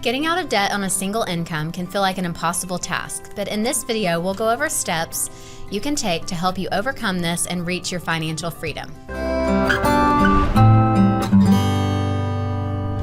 Getting out of debt on a single income can feel like an impossible task, but in this video, we'll go over steps you can take to help you overcome this and reach your financial freedom.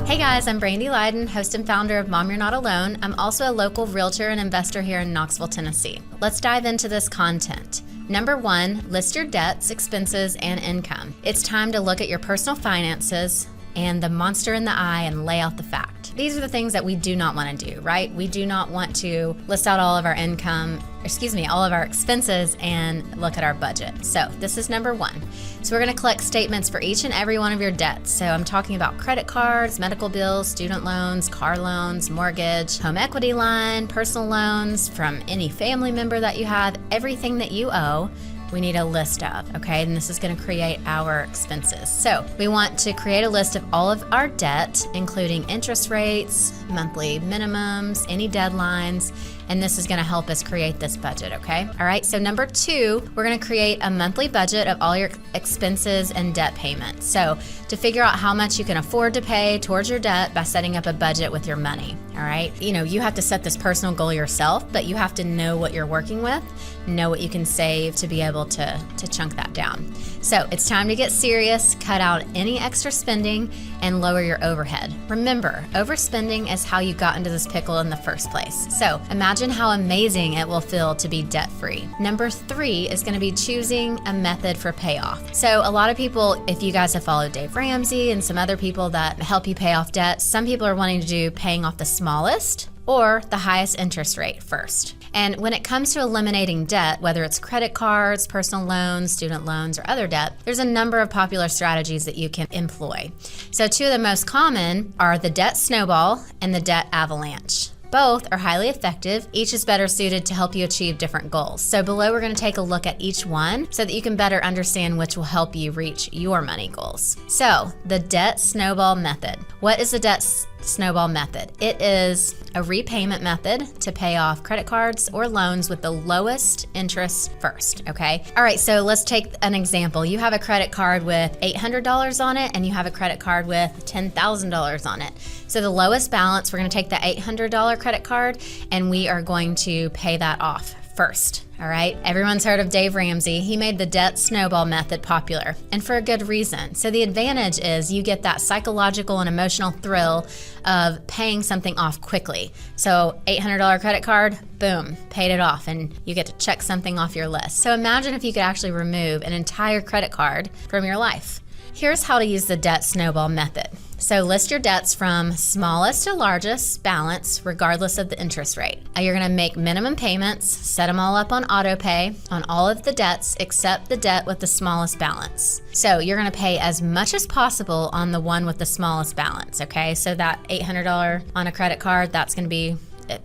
Hey guys, I'm Brandy Lydon, host and founder of Mom, You're Not Alone. I'm also a local realtor and investor here in Knoxville, Tennessee. Let's dive into this content. Number 1, list your debts, expenses, and income. It's time to look at your personal finances and the monster in the eye and lay out the fact. These are the things that we do not want to do, right? We do not want to list out all of our all of our expenses and look at our budget. So this is number 1. So we're going to collect statements for each and every one of your debts. So I'm talking about credit cards, medical bills, student loans, car loans, mortgage, home equity line, personal loans from any family member that you have, everything that you owe. We need a list of, okay? And this is going to create our expenses. So we want to create a list of all of our debt, including interest rates, monthly minimums, any deadlines, and this is going to help us create this budget, okay? All right, so number 2, we're going to create a monthly budget of all your expenses and debt payments. So to figure out how much you can afford to pay towards your debt by setting up a budget with your money, all right? You have to set this personal goal yourself, but you have to know what you're working with, know what you can save to be able to chunk that down. So it's time to get serious, cut out any extra spending, and lower your overhead. Remember, overspending is how you got into this pickle in the first place. So imagine how amazing it will feel to be debt-free. Number 3 is going to be choosing a method for payoff. So a lot of people, if you guys have followed Dave Ramsey and some other people that help you pay off debt, some people are wanting to do paying off the smallest or the highest interest rate first. And when it comes to eliminating debt, whether it's credit cards, personal loans, student loans, or other debt, there's a number of popular strategies that you can employ. So 2 of the most common are the debt snowball and the debt avalanche. Both are highly effective. Each is better suited to help you achieve different goals. So below, we're going to take a look at each one so that you can better understand which will help you reach your money goals. So the debt snowball method. What is the debt snowball method? It is a repayment method to pay off credit cards or loans with the lowest interest first, okay? All right, so let's take an example. You have a credit card with $800 on it and you have a credit card with $10,000 on it. So the lowest balance, we're gonna take the $800 credit card and we are going to pay that off first, all right? Everyone's heard of Dave Ramsey. He made the debt snowball method popular, and for a good reason. So the advantage is you get that psychological and emotional thrill of paying something off quickly. So $800 credit card, boom, paid it off, and you get to check something off your list. So imagine if you could actually remove an entire credit card from your life. Here's how to use the debt snowball method. So list your debts from smallest to largest balance, regardless of the interest rate. You're gonna make minimum payments, set them all up on auto pay on all of the debts except the debt with the smallest balance. So you're gonna pay as much as possible on the one with the smallest balance, okay? So that $800 on a credit card, that's gonna be,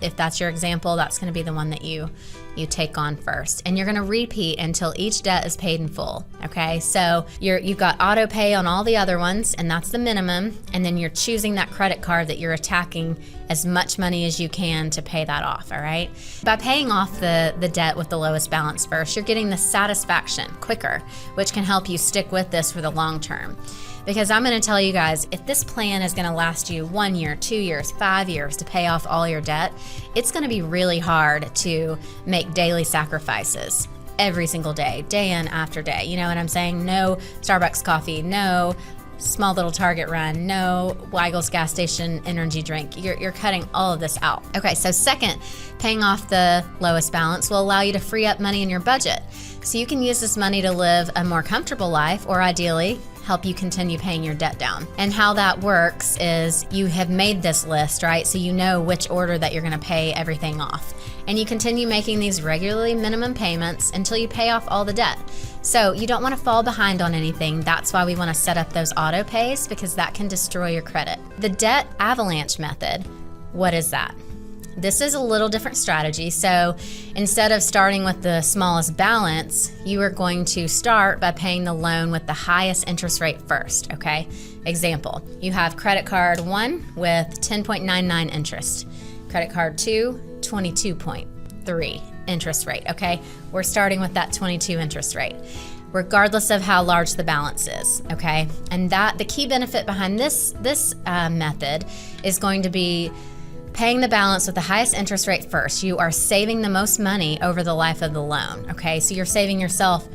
if that's your example, that's gonna be the one that you take on first. And you're gonna repeat until each debt is paid in full, okay? So you've got auto pay on all the other ones, and that's the minimum, and then you're choosing that credit card that you're attacking as much money as you can to pay that off, all right? By paying off the debt with the lowest balance first, you're getting the satisfaction quicker, which can help you stick with this for the long term. Because I'm gonna tell you guys, if this plan is gonna last you 1 year, 2 years, 5 years to pay off all your debt, it's gonna be really hard to make daily sacrifices every single day, day in after day. You know what I'm saying? No Starbucks coffee, no small little Target run, no Weigel's gas station energy drink. You're cutting all of this out. Okay, so second, paying off the lowest balance will allow you to free up money in your budget. So you can use this money to live a more comfortable life, or ideally, help you continue paying your debt down. And how that works is you have made this list, right? So you know which order that you're gonna pay everything off. And you continue making these regularly minimum payments until you pay off all the debt. So you don't wanna fall behind on anything. That's why we wanna set up those auto pays, because that can destroy your credit. The debt avalanche method, what is that? This is a little different strategy. So instead of starting with the smallest balance, you are going to start by paying the loan with the highest interest rate first, okay? Example, you have credit card 1 with 10.99 interest, credit card 2, 22.3 interest rate, okay? We're starting with that 22 interest rate, regardless of how large the balance is, okay? And that the key benefit behind this method is going to be paying the balance with the highest interest rate first. You are saving the most money over the life of the loan, okay? So you're saving yourself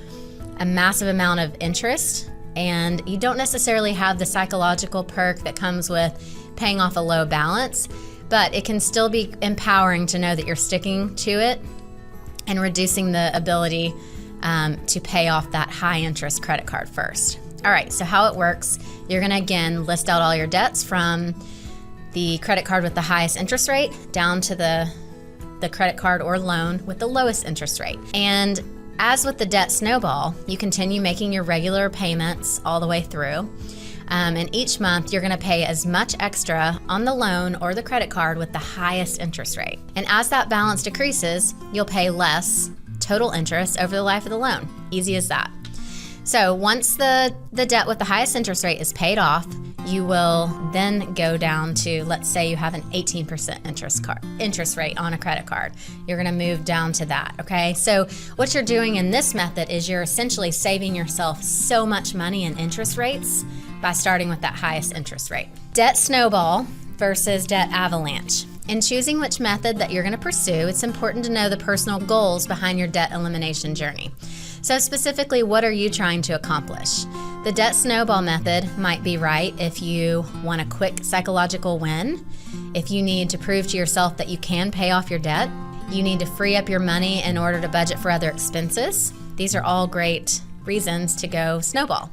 a massive amount of interest, and you don't necessarily have the psychological perk that comes with paying off a low balance, but it can still be empowering to know that you're sticking to it and reducing the ability to pay off that high interest credit card first. All right, so how it works, you're gonna again list out all your debts from the credit card with the highest interest rate down to the credit card or loan with the lowest interest rate. And as with the debt snowball, you continue making your regular payments all the way through. And each month you're gonna pay as much extra on the loan or the credit card with the highest interest rate. And as that balance decreases, you'll pay less total interest over the life of the loan. Easy as that. So once the debt with the highest interest rate is paid off, you will then go down to, let's say you have an 18% interest rate on a credit card. You're gonna move down to that, okay? So what you're doing in this method is you're essentially saving yourself so much money in interest rates by starting with that highest interest rate. Debt snowball versus debt avalanche. In choosing which method that you're gonna pursue, it's important to know the personal goals behind your debt elimination journey. So specifically, what are you trying to accomplish? The debt snowball method might be right if you want a quick psychological win, if you need to prove to yourself that you can pay off your debt, you need to free up your money in order to budget for other expenses. These are all great reasons to go snowball.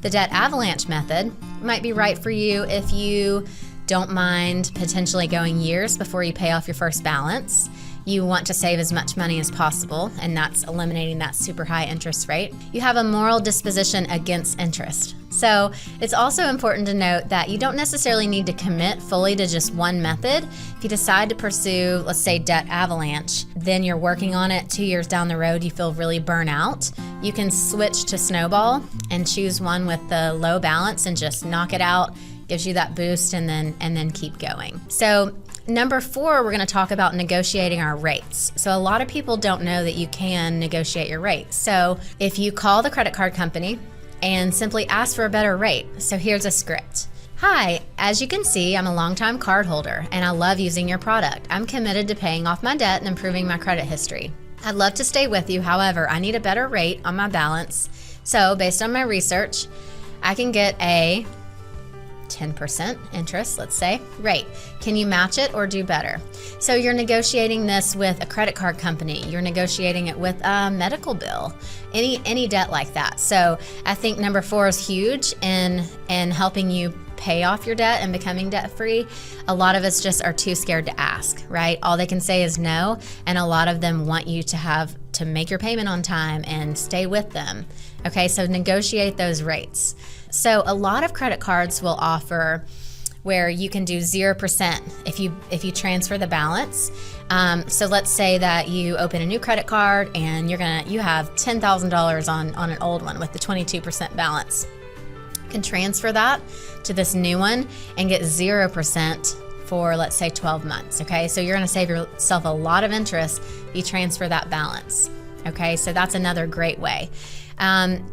The debt avalanche method might be right for you if you don't mind potentially going years before you pay off your first balance. You want to save as much money as possible, and that's eliminating that super high interest rate. You have a moral disposition against interest. So it's also important to note that you don't necessarily need to commit fully to just one method. If you decide to pursue, let's say, debt avalanche, then you're working on it 2 years down the road, you feel really burnt out, you can switch to snowball and choose one with the low balance and just knock it out, gives you that boost, and then keep going. So number 4, we're going to talk about negotiating our rates. So a lot of people don't know that you can negotiate your rates. So if you call the credit card company and simply ask for a better rate. So here's a script. Hi, as you can see, I'm a longtime card holder and I love using your product. I'm committed to paying off my debt and improving my credit history. I'd love to stay with you. However, I need a better rate on my balance. So based on my research, I can get a 10% interest, let's say, rate. Can you match it or do better? So you're negotiating this with a credit card company. You're negotiating it with a medical bill, any debt like that. So I think number 4 is huge in helping you pay off your debt and becoming debt free. A lot of us just are too scared to ask, right? All they can say is no, and a lot of them want you to make your payment on time and stay with them. Okay, so negotiate those rates. So a lot of credit cards will offer where you can do 0% if you transfer the balance. So let's say that you open a new credit card and you have $10,000 on an old one with the 22% balance. You can transfer that to this new one and get 0% for, let's say, 12 months. Okay, so you're going to save yourself a lot of interest if you transfer that balance. Okay, so that's another great way. And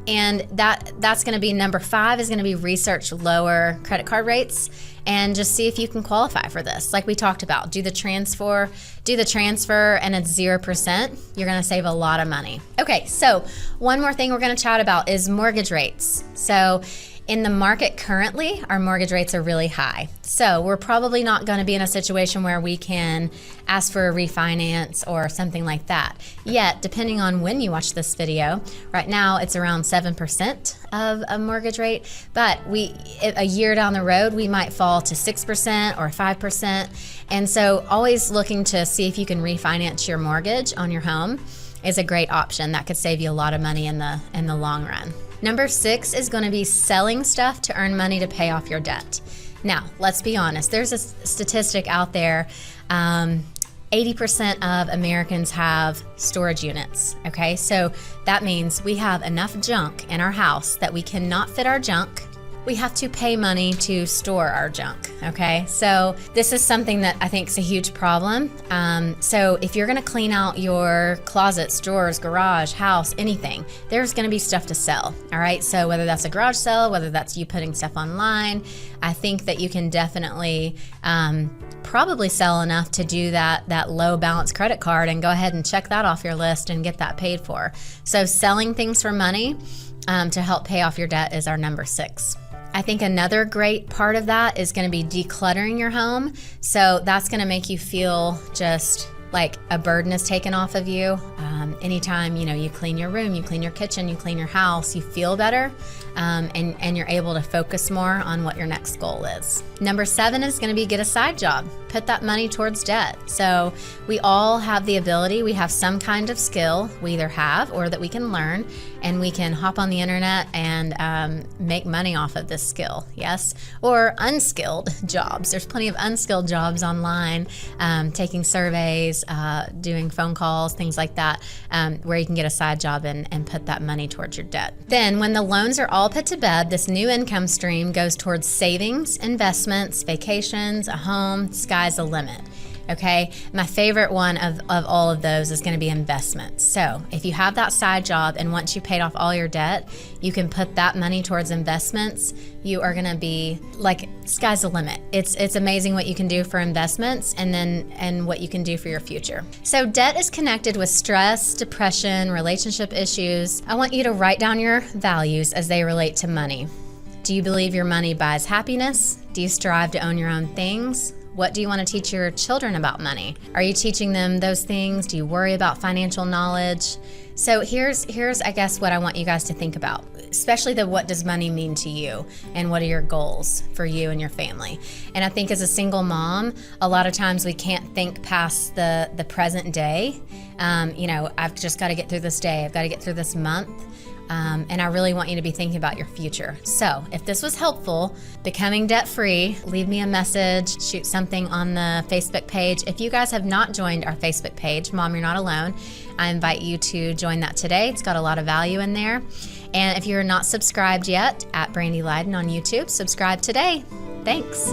that's going to be number 5 is going to be research lower credit card rates and just see if you can qualify for this. Like we talked about, do the transfer and it's 0%. You're going to save a lot of money. Okay, so one more thing we're going to chat about is mortgage rates. So in the market currently, our mortgage rates are really high. So we're probably not going to be in a situation where we can ask for a refinance or something like that. Yet, depending on when you watch this video, right now it's around 7% of a mortgage rate, but a year down the road, we might fall to 6% or 5%. And so always looking to see if you can refinance your mortgage on your home is a great option. That could save you a lot of money in the long run. Number 6 is going to be selling stuff to earn money to pay off your debt. Now, let's be honest. There's a statistic out there. 80% of Americans have storage units. Okay, so that means we have enough junk in our house that we cannot fit our junk. We have to pay money to store our junk. okay? So this is something that I think is a huge problem. So if you're gonna clean out your closets, drawers, garage, house, anything, there's gonna be stuff to sell, all right? So whether that's a garage sale, whether that's you putting stuff online, I think that you can definitely probably sell enough to do that low balance credit card and go ahead and check that off your list and get that paid for. So selling things for money to help pay off your debt is our number 6. I think another great part of that is going to be decluttering your home. So that's going to make you feel just like a burden is taken off of you. Anytime, you clean your room, you clean your kitchen, you clean your house, you feel better, and you're able to focus more on what your next goal is. Number 7 is going to be get a side job. Put that money towards debt. So we all have the ability, we have some kind of skill we either have or that we can learn, and we can hop on the internet and make money off of this skill, yes? Or unskilled jobs. There's plenty of unskilled jobs online, taking surveys, doing phone calls, things like that, where you can get a side job and put that money towards your debt. Then when the loans are all put to bed, this new income stream goes towards savings, investments, vacations, a home, sky's the limit. Okay, my favorite one of all of those is going to be investments. So if you have that side job and once you paid off all your debt, you can put that money towards investments. You are going to be like, sky's the limit. It's amazing what you can do for investments and what you can do for your future. So debt is connected with stress, depression, relationship issues. I want you to write down your values as they relate to money. Do you believe your money buys happiness? Do you strive to own your own things? What do you want to teach your children about money? Are you teaching them those things? Do you worry about financial knowledge? So here's I guess what I want you guys to think about, especially what does money mean to you and what are your goals for you and your family? And I think as a single mom, a lot of times we can't think past the present day. I've just got to get through this day. I've got to get through this month. And I really want you to be thinking about your future. So if this was helpful, becoming debt-free, leave me a message, shoot something on the Facebook page. If you guys have not joined our Facebook page, Mom, You're Not Alone, I invite you to join that today. It's got a lot of value in there. And if you're not subscribed yet, at Brandy Lydon on YouTube, subscribe today. Thanks.